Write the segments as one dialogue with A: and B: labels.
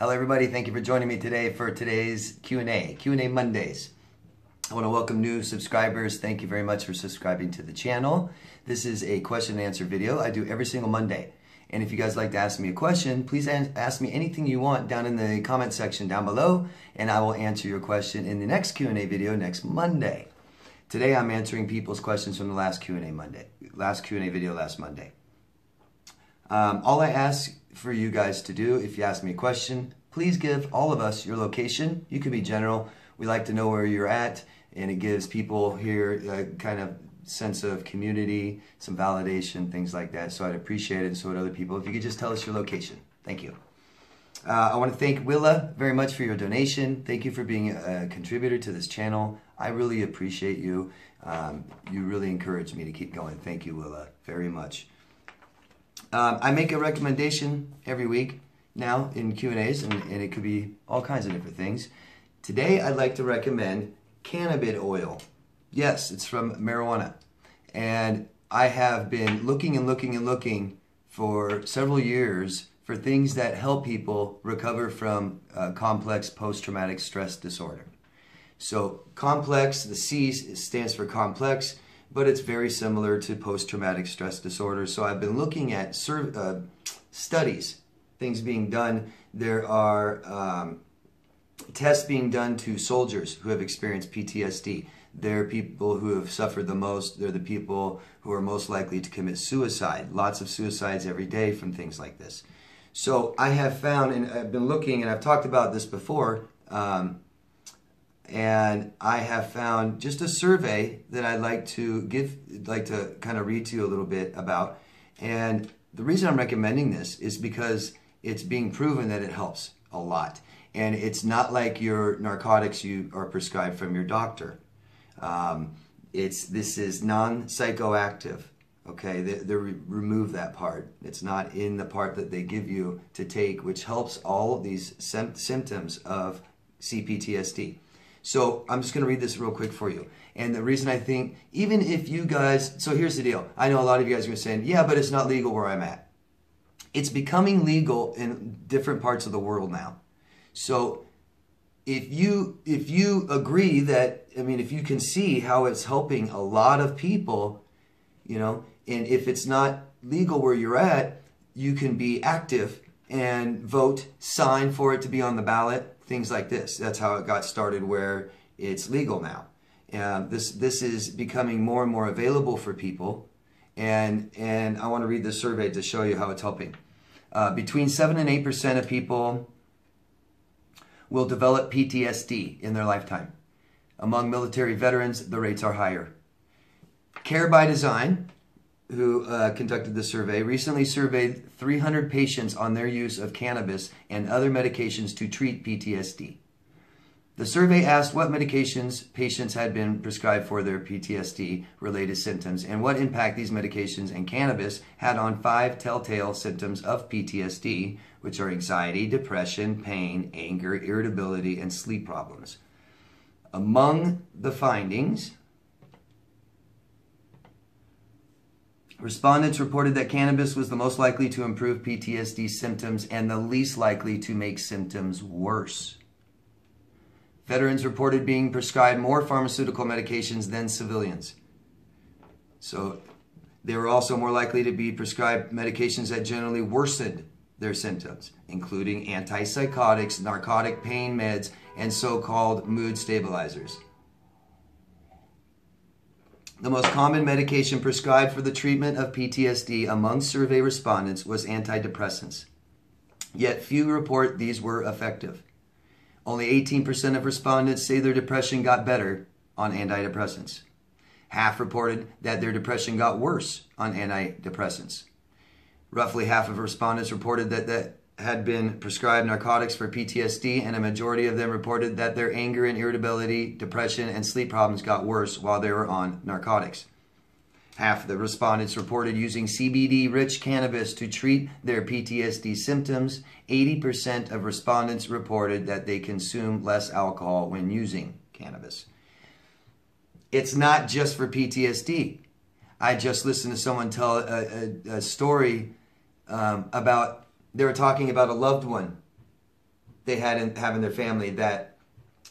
A: Hello everybody, thank you for joining me today for today's Q&A Mondays. I want to welcome new subscribers. Thank you very much for subscribing to the channel. This is a question and answer video I do every single Monday. And if you guys like to ask me a question, please ask me anything you want down in the comment section down below, and I will answer your question in the next Q&A video next Monday. Today I'm answering people's questions from the last Q&A video last Monday. All I ask for you guys to do, if you ask me a question, please give all of us your location. You can be general. We like to know where you're at, and it gives people here a kind of sense of community, some validation, things like that. So I'd appreciate it, and so would other people, if you could just tell us your location. Thank you. I want to thank Willa very much for your donation. Thank you for being a contributor to this channel. I really appreciate you. You really encourage me to keep going. Thank you, Willa, very much. I make a recommendation every week now in Q&As, and it could be all kinds of different things. Today I'd like to recommend cannabis oil. Yes, it's from marijuana. And I have been looking and looking and looking for several years for things that help people recover from complex post-traumatic stress disorder. So complex, the C stands for complex, but it's very similar to post-traumatic stress disorder. So I've been looking at studies, things being done. There are tests being done to soldiers who have experienced PTSD. They're people who have suffered the most. They're the people who are most likely to commit suicide. Lots of suicides every day from things like this. So I have found, and I've been looking, and I've talked about this before, and I have found just a survey that I'd like to kind of read to you a little bit about. And the reason I'm recommending this is because it's being proven that it helps a lot. And it's not like your narcotics you are prescribed from your doctor. This is non-psychoactive. Okay, they remove that part. It's not in the part that they give you to take, which helps all of these symptoms of CPTSD. So I'm just going to read this real quick for you. And the reason I think, even if you guys, so here's the deal. I know a lot of you guys are saying, yeah, but it's not legal where I'm at. It's becoming legal in different parts of the world now. So if you agree that, I mean, if you can see how it's helping a lot of people, you know, and if it's not legal where you're at, you can be active and vote, sign for it to be on the ballot, things like this. That's how it got started, where it's legal now. This is becoming more and more available for people, and I want to read this survey to show you how it's helping. Between 7 and 8% of people will develop PTSD in their lifetime. Among military veterans, the rates are higher. Care by Design, who conducted the survey, recently surveyed 300 patients on their use of cannabis and other medications to treat PTSD. The survey asked what medications patients had been prescribed for their PTSD-related symptoms and what impact these medications and cannabis had on 5 telltale symptoms of PTSD, which are anxiety, depression, pain, anger, irritability, and sleep problems. Among the findings, respondents reported that cannabis was the most likely to improve PTSD symptoms and the least likely to make symptoms worse. Veterans reported being prescribed more pharmaceutical medications than civilians. So they were also more likely to be prescribed medications that generally worsened their symptoms, including antipsychotics, narcotic pain meds, and so-called mood stabilizers. The most common medication prescribed for the treatment of PTSD among survey respondents was antidepressants. Yet few report these were effective. Only 18% of respondents say their depression got better on antidepressants. Half reported that their depression got worse on antidepressants. Roughly half of respondents reported that had been prescribed narcotics for PTSD, and a majority of them reported that their anger and irritability, depression, and sleep problems got worse while they were on narcotics. Half of the respondents reported using CBD-rich cannabis to treat their PTSD symptoms. 80% of respondents reported that they consume less alcohol when using cannabis. It's not just for PTSD. I just listened to someone tell a story about, they were talking about a loved one they have in their family that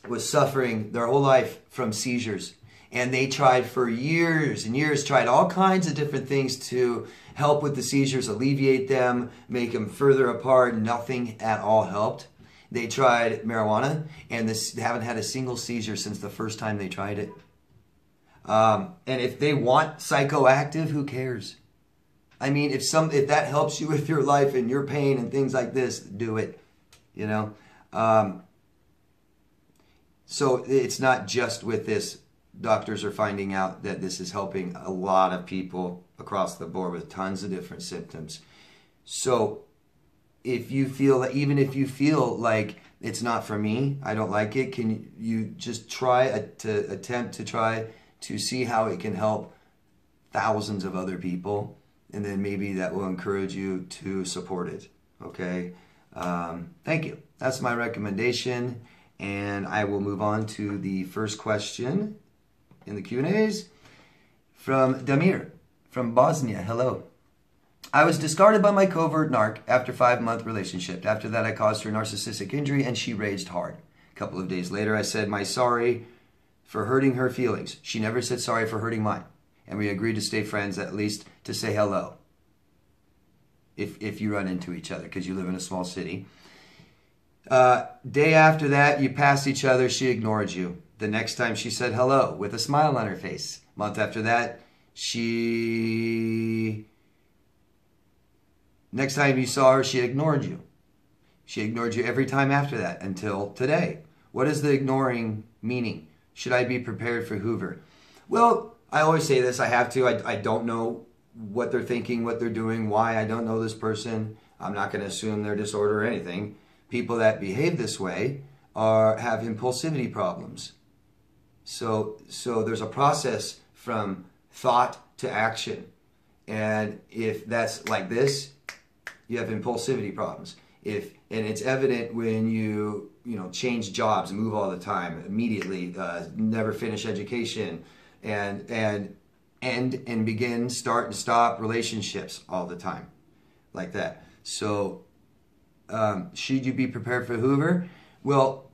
A: was suffering their whole life from seizures. And they tried for years and years, tried all kinds of different things to help with the seizures, alleviate them, make them further apart. Nothing at all helped. They tried marijuana, and they haven't had a single seizure since the first time they tried it. And if they want psychoactive, who cares? I mean, if that helps you with your life and your pain and things like this, do it. You know. So it's not just with this. Doctors are finding out that this is helping a lot of people across the board with tons of different symptoms. So if you feel, even if you feel like it's not for me, I don't like it, can you just attempt to try to see how it can help thousands of other people, and then maybe that will encourage you to support it. Okay. Thank you. That's my recommendation, and I will move on to the first question in the Q&As from Damir from Bosnia. Hello. I was discarded by my covert narc after a 5-month relationship. After that, I caused her narcissistic injury and she raged hard. A couple of days later, I said my sorry for hurting her feelings. She never said sorry for hurting mine. And we agreed to stay friends, at least to say hello. If you run into each other, because you live in a small city. Day after that, you passed each other, she ignored you. The next time she said hello with a smile on her face. Month after that, next time you saw her, she ignored you. She ignored you every time after that until today. What is the ignoring meaning? Should I be prepared for Hoover? Well, I always say this, I have to. I don't know what they're thinking, what they're doing, why. I don't know this person. I'm not going to assume their disorder or anything. People that behave this way have impulsivity problems. So there's a process from thought to action. And if that's like this, you have impulsivity problems. And it's evident when you change jobs, move all the time, immediately, never finish education, and begin, start and stop relationships all the time, like that. So should you be prepared for Hoover? Well,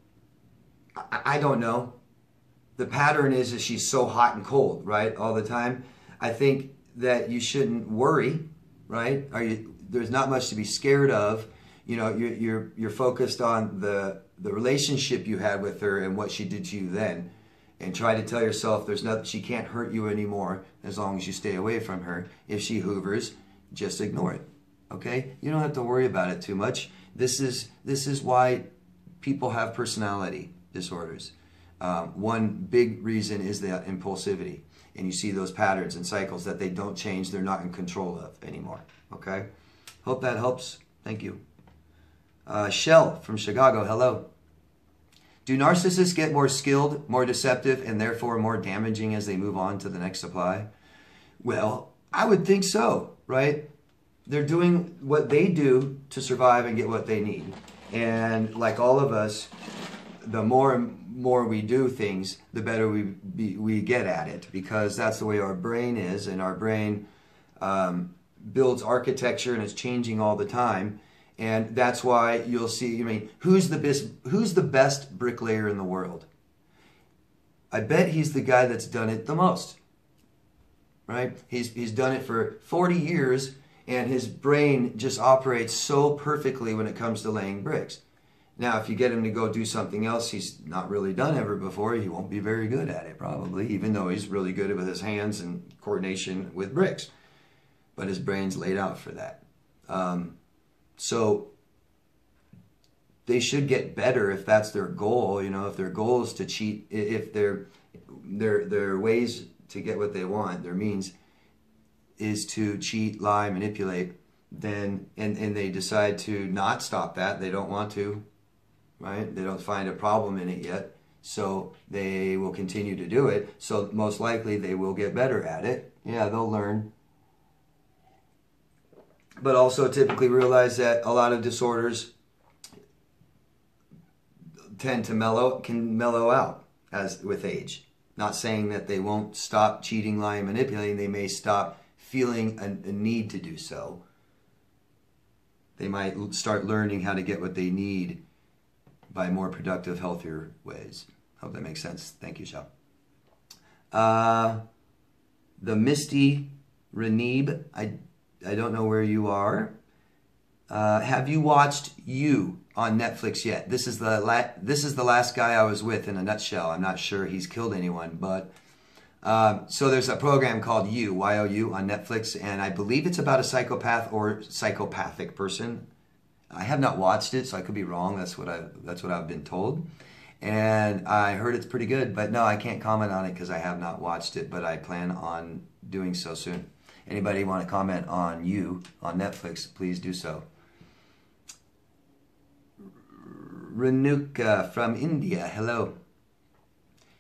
A: I don't know. The pattern is that she's so hot and cold, right, all the time. I think that you shouldn't worry, right? There's not much to be scared of. You're focused on the relationship you had with her and what she did to you then, and try to tell yourself there's nothing, she can't hurt you anymore as long as you stay away from her. If she hoovers, just ignore it. Okay? You don't have to worry about it too much. This is why people have personality disorders. One big reason is that impulsivity, and you see those patterns and cycles that they don't change, they're not in control of anymore. Okay? Hope that helps. Thank you. Shell from Chicago, hello. Do narcissists get more skilled, more deceptive, and therefore more damaging as they move on to the next supply? Well, I would think so, right? They're doing what they do to survive and get what they need. And like all of us, the more and more we do things, the better we get at it, because that's the way our brain is, and our brain builds architecture and it's changing all the time. And that's why you'll see, who's the best bricklayer in the world? I bet he's the guy that's done it the most, right? He's done it for 40 years, and his brain just operates so perfectly when it comes to laying bricks. Now, if you get him to go do something else he's not really done ever before, he won't be very good at it, probably, even though he's really good with his hands and coordination with bricks. But his brain's laid out for that. So they should get better if that's their goal. If their goal is to cheat, if their ways to get what they want, their means is to cheat, lie, manipulate, then and they decide to not stop that, they don't want to, right? They don't find a problem in it yet, so they will continue to do it. So most likely they will get better at it. Yeah, they'll learn. But also typically realize that a lot of disorders tend to mellow out as with age. Not saying that they won't stop cheating, lying, manipulating. They may stop feeling a need to do so. They might start learning how to get what they need by more productive, healthier ways. Hope that makes sense. Thank you, Shal. The Misty Renib, I don't know where you are. Have you watched You on Netflix yet? This is the last guy I was with in a nutshell. I'm not sure he's killed anyone, but so there's a program called You, Y-O-U, on Netflix, and I believe it's about a psychopath or psychopathic person. I have not watched it, so I could be wrong. That's what I've been told, and I heard it's pretty good. But no, I can't comment on it because I have not watched it. But I plan on doing so soon. Anybody want to comment on You on Netflix? Please do so. Renuka from India, hello.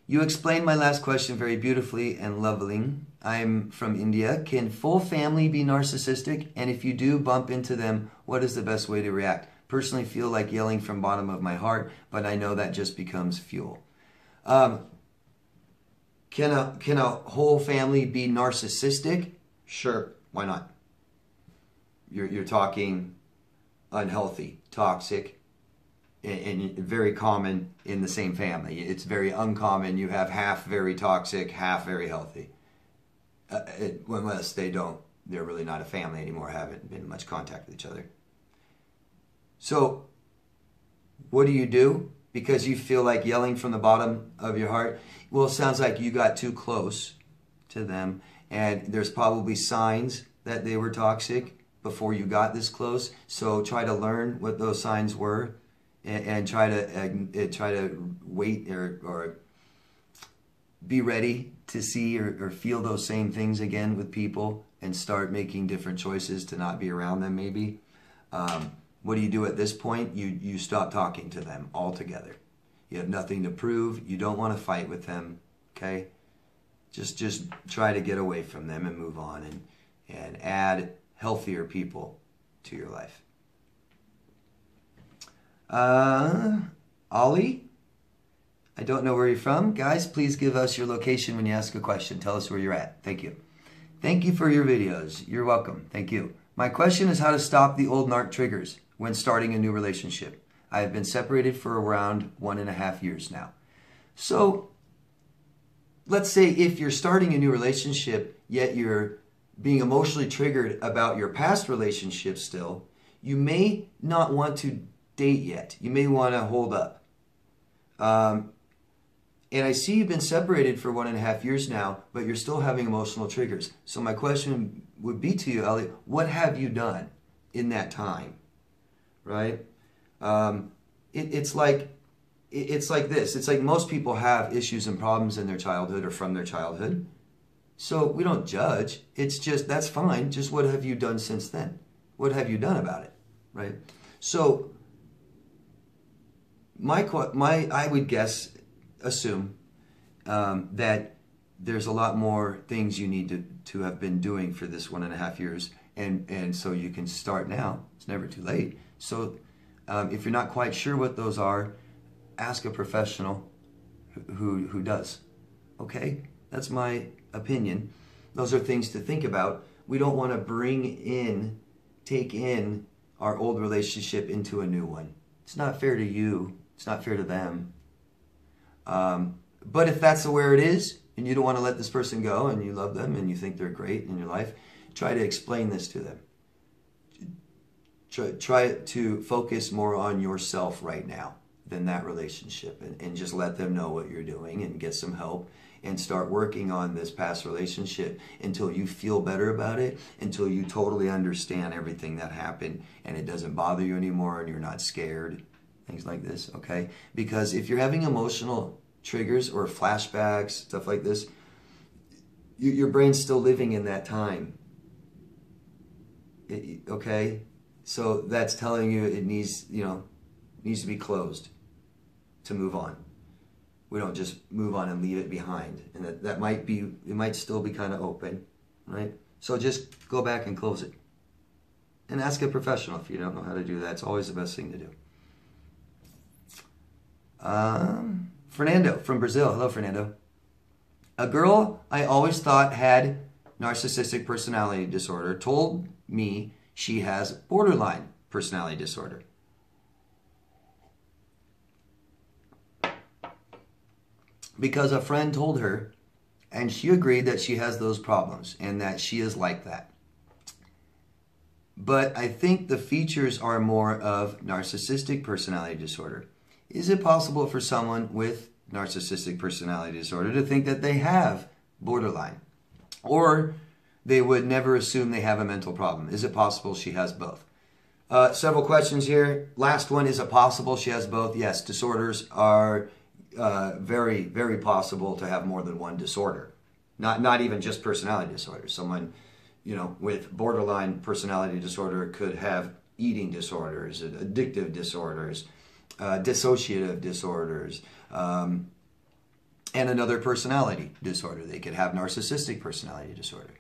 A: You explained my last question very beautifully and lovely. I'm from India. Can full family be narcissistic? And if you do bump into them, what is the best way to react? Personally feel like yelling from bottom of my heart, but I know that just becomes fuel. Can a whole family be narcissistic? Sure, why not? You're talking unhealthy, toxic, and very common in the same family. It's very uncommon. You have half very toxic, half very healthy. Unless they're really not a family anymore, haven't been in much contact with each other. So, what do? Because you feel like yelling from the bottom of your heart? Well, it sounds like you got too close to them, and there's probably signs that they were toxic before you got this close. So try to learn what those signs were, and try to wait or be ready to see or feel those same things again with people, and start making different choices to not be around them maybe. What do you do at this point? You stop talking to them altogether. You have nothing to prove. You don't want to fight with them, okay? Just try to get away from them and move on, and add healthier people to your life. Ollie, I don't know where you're from. Guys, please give us your location when you ask a question. Tell us where you're at. Thank you. Thank you for your videos. You're welcome. Thank you. My question is how to stop the old narc triggers when starting a new relationship. I have been separated for around 1.5 years now. So let's say if you're starting a new relationship, yet you're being emotionally triggered about your past relationship still, you may not want to date yet. You may want to hold up. And I see you've been separated for 1.5 years now, but you're still having emotional triggers. So my question would be to you, Elliot, what have you done in that time? Right? It's like this. It's like most people have issues and problems in their childhood or from their childhood. So we don't judge. It's just, that's fine. Just what have you done since then? What have you done about it? Right? So I would assume that there's a lot more things you need to have been doing for this 1.5 years, and so you can start now. It's never too late. So if you're not quite sure what those are, ask a professional who does. Okay? That's my opinion. Those are things to think about. We don't want to take in our old relationship into a new one. It's not fair to you. It's not fair to them. But if that's where it is, and you don't want to let this person go, and you love them, and you think they're great in your life, try to explain this to them. Try to focus more on yourself right now than that relationship, and just let them know what you're doing, and get some help, and start working on this past relationship until you feel better about it, until you totally understand everything that happened, and it doesn't bother you anymore, and you're not scared. Things like this, okay? Because if you're having emotional triggers or flashbacks, stuff like this, your brain's still living in that time. Okay? So that's telling you it needs to be closed to move on. We don't just move on and leave it behind. And that might be, it might still be kind of open, right? So just go back and close it. And ask a professional if you don't know how to do that. It's always the best thing to do. Fernando from Brazil. Hello, Fernando. A girl I always thought had narcissistic personality disorder told me she has borderline personality disorder. because a friend told her, and she agreed that she has those problems and that she is like that. But I think the features are more of narcissistic personality disorder. Is it possible for someone with narcissistic personality disorder to think that they have borderline? Or they would never assume they have a mental problem? Is it possible she has both? Several questions here. Last one, is it possible she has both? Yes, disorders are very, very possible to have more than one disorder. Not even just personality disorder. Someone, with borderline personality disorder could have eating disorders, addictive disorders, dissociative disorders, and another personality disorder. They could have narcissistic personality disorder.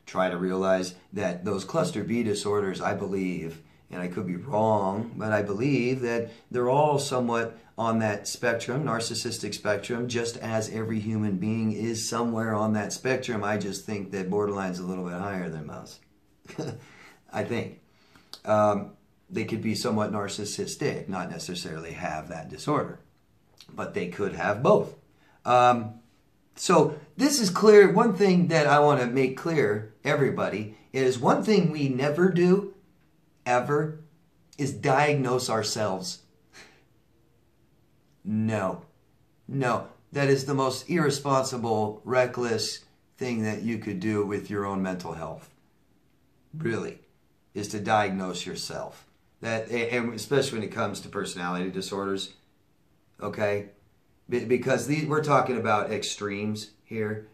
A: Try to realize that those cluster B disorders, I believe, and I could be wrong, but I believe that they're all somewhat on that spectrum, narcissistic spectrum, just as every human being is somewhere on that spectrum. I just think that borderline's a little bit higher than most. I think. They could be somewhat narcissistic, not necessarily have that disorder, but they could have both. So this is clear. One thing that I want to make clear, everybody, is one thing we never do, ever, is diagnose ourselves. No. That is the most irresponsible, reckless thing that you could do with your own mental health. Really, is to diagnose yourself. And especially when it comes to personality disorders, okay? Because we're talking about extremes here.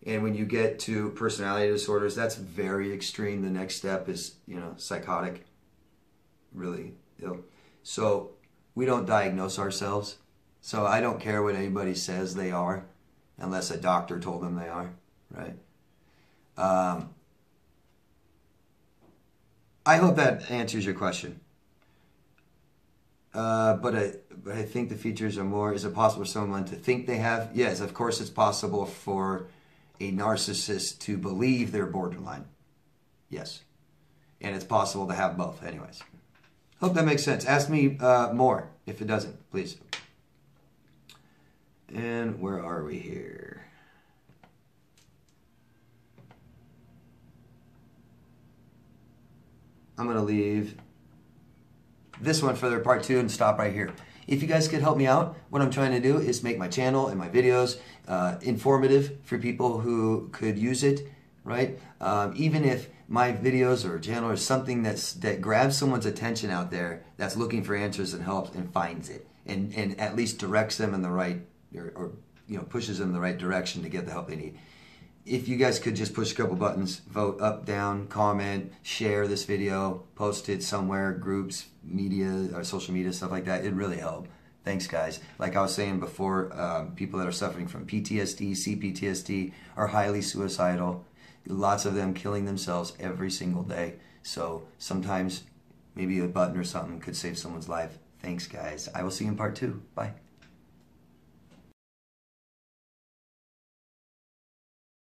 A: And when you get to personality disorders, that's very extreme. The next step is, psychotic, really ill. So we don't diagnose ourselves. So I don't care what anybody says they are, unless a doctor told them they are, right? I hope that answers your question. But I think the features are more, is it possible for someone to think they have? Yes, of course it's possible for a narcissist to believe they're borderline. Yes. And it's possible to have both anyways. Hope that makes sense. Ask me more if it doesn't, please. And where are we here? I'm going to leave this one for their part 2 and stop right here. If you guys could help me out, what I'm trying to do is make my channel and my videos informative for people who could use it, right? Even if my videos or channel is something that grabs someone's attention out there that's looking for answers and helps and finds it and at least directs them in the right, or pushes them in the right direction to get the help they need. If you guys could just push a couple buttons, vote up, down, comment, share this video, post it somewhere, groups, media, or social media, stuff like that, it'd really help. Thanks, guys. Like I was saying before, people that are suffering from PTSD, CPTSD are highly suicidal. Lots of them killing themselves every single day. So sometimes maybe a button or something could save someone's life. Thanks, guys. I will see you in part 2. Bye.